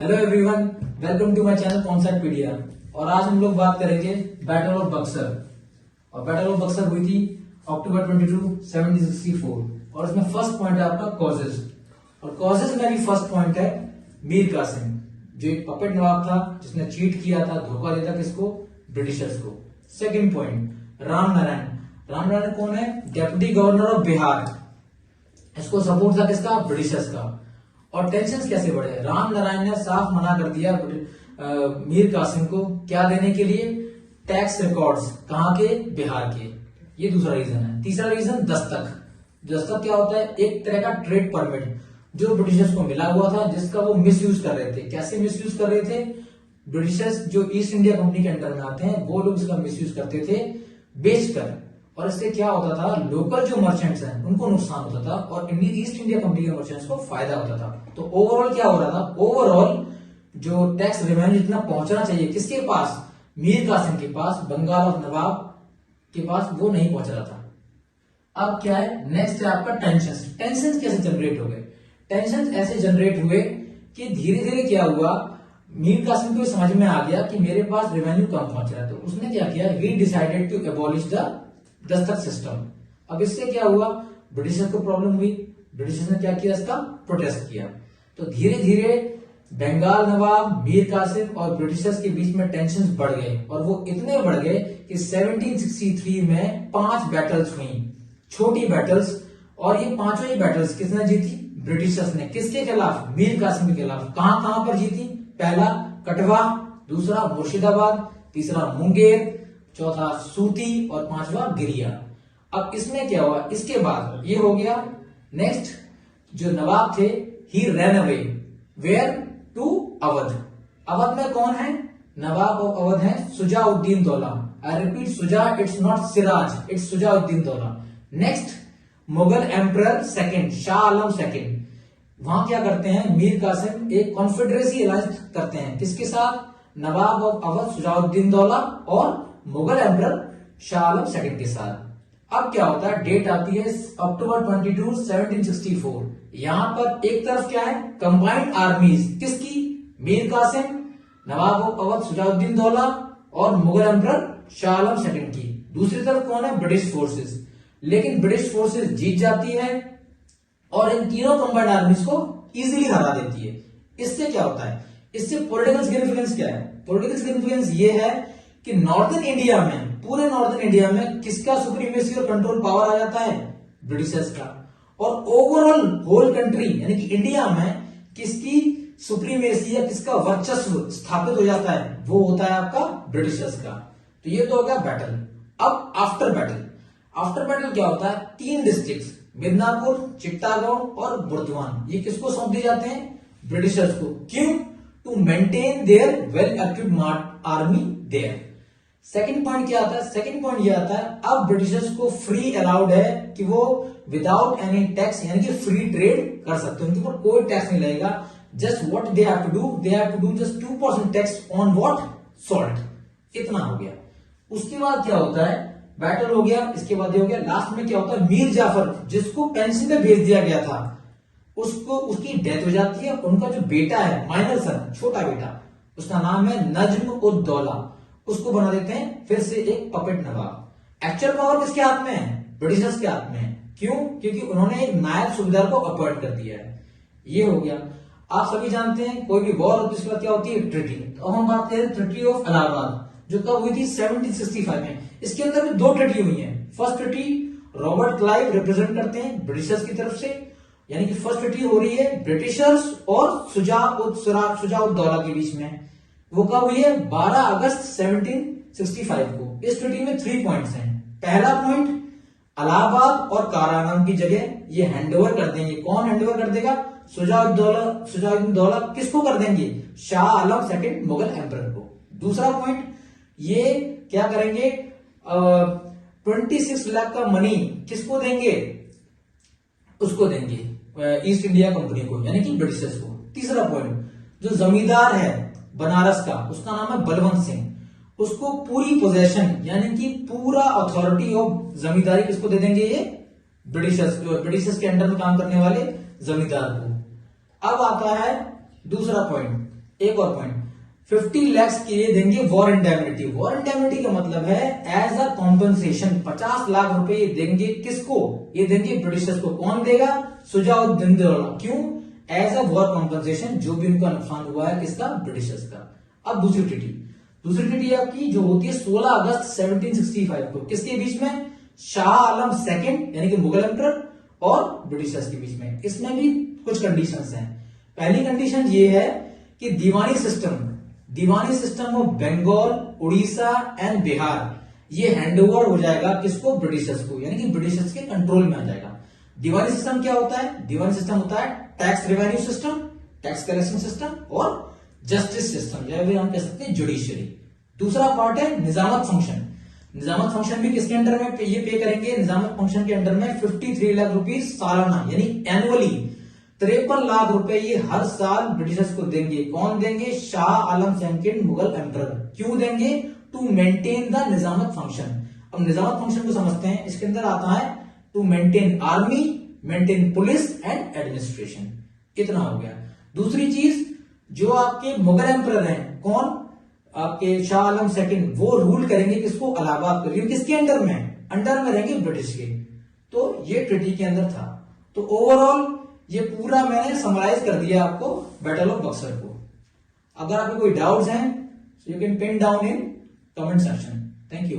Hello everyone, welcome to my channel Conceptpedia. और आज हम लोग बात करेंगे बैटल ऑफ बक्सर। और बैटल ऑफ बक्सर हुई थी अक्टूबर 22, 1764। और इसमें फर्स्ट पॉइंट है आपका कॉजेज। और कॉजेज में भी फर्स्ट पॉइंट है मीर कासिम, जो एक पपेट नवाब था जिसने चीट किया था, धोखा दिया था किसको? ब्रिटिशर्स को। Second point Ram Narayan. राम नारायण कौन है? Deputy governor of Bihar. इसको सपोर्ट था किसका? ब्रिटिशर्स का। और टेंशन कैसे बढ़े? राम नारायण ने साफ मना कर दिया मीर कासिम को क्या देने के लिए? Tax records. कहां के? बिहार के। ये दूसरा रीजन है। तीसरा रीजन दस्तक। दस्तक क्या होता है? एक तरह का ट्रेड परमिट जो ब्रिटिशर्स को मिला हुआ था, जिसका वो मिस यूज कर रहे थे। कैसे मिस यूज कर रहे थे? ब्रिटिशर्स जो ईस्ट इंडिया कंपनी के अंडर में आते हैं, वो लोग इसका मिस यूज करते थे बेचकर। और इससे क्या होता था? लोकल जो मर्चेंट्स हैं उनको नुकसान होता था और ईस्ट इंडिया कंपनी के मर्चेंट्स को फायदा होता था। तो ओवरऑल क्या हो रहा था? ओवरऑल जो टैक्स रेवेन्यू जितना पहुंचना चाहिए किसके पास? मीर कासिम के पास, बंगाल ऑफ नवाब के पास, वो नहीं पहुंच रहा था। अब क्या है? नेक्स्ट है आपका टेंशन। टेंशन कैसे जनरेट हो गए? टेंशन ऐसे जनरेट हुए कि धीरे धीरे क्या हुआ, मीर कासिम को समझ में आ गया कि मेरे पास रेवेन्यू कम पहुंच रहा है। तो उसने क्या किया? He decided to abolish the dastak system. अब इससे क्या हुआ? ब्रिटिशर्स को प्रॉब्लम हुई। ब्रिटिशर्स ने क्या किया? इसका प्रोटेस्ट किया। तो धीरे धीरे बंगाल नवाब, मीर कासिम और ब्रिटिशर्स के बीच में टेंशन बढ़ गए। और वो इतने बढ़ गए कि 1763 में 5 बैटल्स हुई, छोटी बैटल्स। और ये पांचों ही बैटल्स किसने जीती? ब्रिटिशर्स ने। किसके खिलाफ? मीर कासिम के खिलाफ। कहां कहां पर जीती? पहला कटवा, दूसरा मुर्शिदाबाद, तीसरा मुंगेर, चौथा सूती और पांचवा गिरिया। अब इसमें क्या हुआ? इसके बाद ये हो गया। नेक्स्ट जो नवाब थे, he ran away where? To Awadh. Awadh में कौन है? नवाब ऑफ अवध है Shujauddin Daula. I repeat, Shuja, it's not Siraj, it's Shujauddin Daula. Next Mughal emperor second, Shah Alam second. वहां क्या करते हैं? मीर कासिम एक कॉन्फेडरेसी अलायंस करते हैं। किसके साथ? नवाब ऑफ अवध सुजाउद्दीन दौला और मुगल एम्परर शाह आलम सेकंड के साथ। अब क्या होता है? डेट आती है अक्टूबर 22, 1764। यहां पर एक तरफ क्या है? कंबाइंड आर्मीज किसकी? मीर कासिम, नवाब ऑफ अवध सुजाउद्दीन दौला और मुगल एम्परर शाह आलम सेकंड की। दूसरी तरफ कौन है? British forces. लेकिन ब्रिटिश फोर्सेस जीत जाती है और इन तीनों कंबाइंड आर्मीज को इजीली हरा देती है। इससे क्या होता है? इससे पॉलिटिकल सिग्निफिकेंस क्या है? पॉलिटिकल सिग्निफिकेंस ये है कि नॉर्दर्न इंडिया में, पूरे नॉर्दर्न इंडिया में किसका सुप्रीमेसी और कंट्रोल पावर आ जाता है? ब्रिटिशर्स का। और ओवरऑल होल कंट्री यानी कि इंडिया में किसकी सुप्रीमेसी या किसका वर्चस्व स्थापित हो जाता है? वो होता है आपका ब्रिटिशर्स का। तो ये तो हो गया बैटल। अब आफ्टर बैटल, आफ्टर बैटल क्या होता है? 3 डिस्ट्रिक्ट, मिदनापुर, चिट्टागोंग और बुर्दवान, ये किसको सौंप दिए जाते हैं? ब्रिटिशर्स को। क्यों? To maintain their well equipped army there. Second point क्या आता है? सेकंड पॉइंट ये आता है, अब ब्रिटिशर्स को फ्री अलाउड है कि वो विदाउट एनी टैक्स यानी कि फ्री ट्रेड कर सकते हैं। उनके ऊपर कोई टैक्स नहीं लगेगा। Just what they have to do, they have to do just 2% tax on what? Salt. इतना हो गया। उसके बाद क्या होता है? बैटल हो गया। इसके बाद ये हो गया। लास्ट में क्या होता है? मीर जाफर, जिसको पेंशन पे भेज दिया गया था, उसको, उसकी डेथ हो जाती है। उनका जो बेटा है, माइनर सन, छोटा बेटा, उसका नाम है नज्म उद दौला, उसको बना देते हैं फिर से एक पपेट नवाब। एक्चुअल पावर किसके हाथ में है? ब्रिटिशर्स के हाथ में है। क्यों? क्योंकि उन्होंने एक नायब सूबेदार को अपॉइंट कर दिया है। ये हो गया। आप सभी जानते हैं कोई भी वॉर होती है उसके बाद क्या होती है? ट्रीटी। तो हम बात करें ट्रीटी ऑफ इलाहाबाद, जो कब हुई थी? 1765 में। इसके अंदर भी 2 ट्रीटी हुई है। First treaty Robert Clive represent करते हैं ब्रिटिशर्स की तरफ से, यानी कि फर्स्ट ट्रीटी हो रही है ब्रिटिशर्स और सुजाउद्दौला के बीच में। वो कब हुई है? 12 अगस्त 1765 को। इस ट्रीटी में 3 पॉइंट्स हैं। पहला पॉइंट, इलाहाबाद और कारानाम की जगह ये हैंडओवर कर देंगे। कौन हैंडओवर कर देगा? सुजाउद्दौला दौला। किसको कर देंगे? शाह आलम सेकंड, मुगल एम्परर को। दूसरा पॉइंट, ये क्या करेंगे? 26 लाख का मनी किसको देंगे? उसको देंगे ईस्ट इंडिया कंपनी को, यानी कि ब्रिटिशर्स को। तीसरा पॉइंट, जो जमींदार है बनारस का, उसका नाम है बलवंत सिंह, उसको पूरी पोजेशन यानी कि पूरा अथॉरिटी ऑफ जमींदारी किसको दे देंगे? ये ब्रिटिशर्स के अंडर में काम करने वाले जमींदार को। अब आता है दूसरा पॉइंट, एक और पॉइंट, 50 लाख के लिए देंगे वॉर इंडेमनिटी। वॉर इंडेमनिटी का मतलब है एज अ कॉम्पनसेशन 50 लाख रुपए ये देंगे किसको, ये देंगे ब्रिटिशर्स को। कौन देगा, सुजाउद्दीन दौला। क्यों, एज अ वॉर कॉम्पनसेशन, जो भी उनका नुकसान हुआ है किसका, ब्रिटिशर्स का। अब दूसरी ट्रीटी आपकी जो होती है 16 अगस्त 1765 को, किसके बीच में, शाह आलम सेकंड यानी कि मुगल एम्परर और ब्रिटिशर्स के बीच में। इसमें भी कुछ कंडीशंस हैं। पहली कंडीशन ये है कि diwani system of Bengal, Orissa and Bihar ये हैंडओवर हो जाएगा किसको, ब्रिटिशर्स को, यानी कि ब्रिटिशर्स के कंट्रोल में आ जाएगा। दीवानी सिस्टम क्या होता है, दीवानी सिस्टम होता है tax revenue system, tax collection system और जस्टिस सिस्टम, या फिर हम कह सकते हैं जुडिशियरी। दूसरा पार्ट है निजामत फंक्शन। निजामत फंक्शन भी किसके अंडर में ये पे करेंगे, निजामत फंक्शन के अंडर में 53 लाख रुपीज सालाना यानी एनुअली 53 लाख रुपए ये हर साल ब्रिटिशर्स को देंगे। कौन देंगे, शाह आलम सेकंड मुगल एम्परर। क्यों देंगे, to maintain the nizamat function. अब निजामत फंक्शन को समझते हैं, इसके अंदर आता है to maintain army, maintain police and administration. इतना हो गया। दूसरी चीज, जो आपके मुगल एम्परर हैं, कौन, आपके शाह आलम सेकंड, वो रूल करेंगे किसको, इलाहाबाद को। किसके अंडर में, अंडर में रहेंगे ब्रिटिश के। तो ये ट्रीटी के अंदर था। तो ओवरऑल ये पूरा मैंने समराइज कर दिया आपको बैटल ऑफ बक्सर को। अगर आपको कोई डाउट्स हैं, you can pin down in comment section. Thank you.